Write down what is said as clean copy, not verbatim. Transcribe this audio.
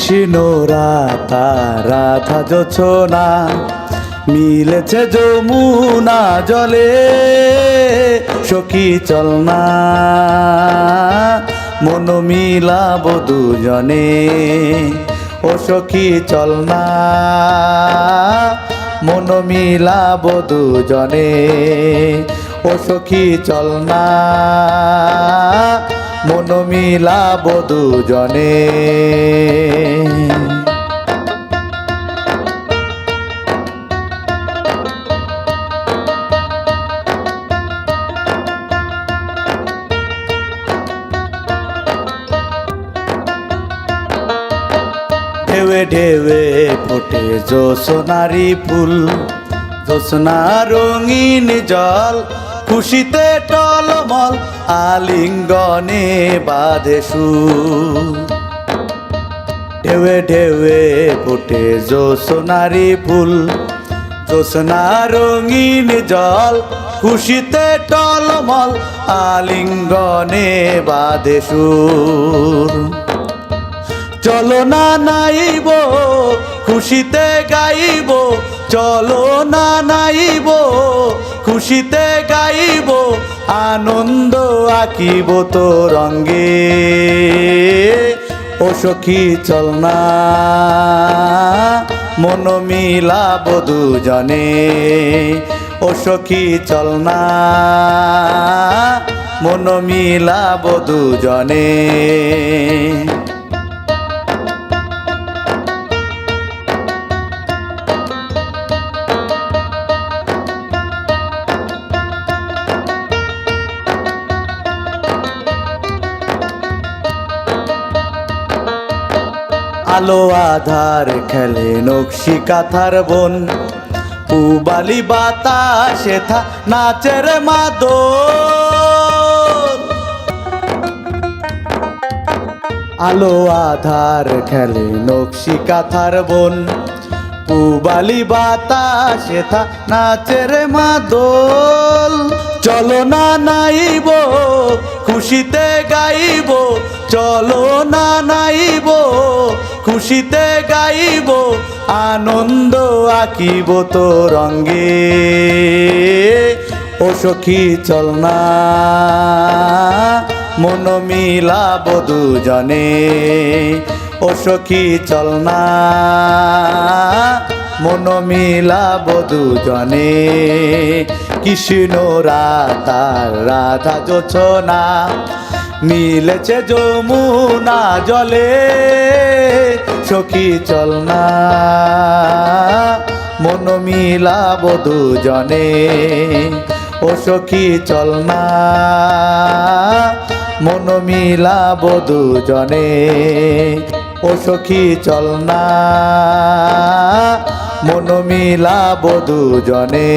কৃষ্ণ রাধা রাধা জোছনা মিলেছে যমুনা জলে। সখী চল না মন মিলাবো দুজনে, ও সখী চল না মন মিলাবো দুজনে, ও সখী চল না মন মিলাবো দুজনে। ঢেউে ঢেউে ফোটে জোছনারি ফুল, জোছনা রঙিন জল খুশিতে টলমল আলিঙ্গনে বাঁধে সুর। ঢেউে ঢেউে ফোটে জোছনারি ফুল, জোছনা রঙিন জল খুশিতে টলমল আলিঙ্গনে বাঁধে সুর। চলো না নাইব খুশিতে গাইব, চলো না নাইব খুশিতে গাইব, আনন্দ আঁকিব তো রঙ্গে। ও সখী চল না মন মিলাবো দুজনে, ও সখী চল না মন মিলাবো দুজনে। আলো আধার খেলে নকশি কাঁথার বন, পুবালি বাতাসে থা নাচের মাদল। আলো আধার খেলে নকশি কাঁথার বন, পুবালি বাতাসে থা নাচের মাদল। চলো না নাইব খুশিতে গাইব, চলো না নাইব খুশিতে গাইব, আনন্দ আঁকিব তো রঙ্গে। ও সখী চল না মন মিলাবো দুজনে, ও সখী চল না মন মিলাবো দুজনে। কৃষ্ণ রাধা রাধা জোছনা মিলেছে যমুনা জলে। সখী চল না মন মিলাবো দুজনে, ও সখী চল না মন মিলাবো দুজনে, ও সখী চল না মন মিলাবো দুজনে।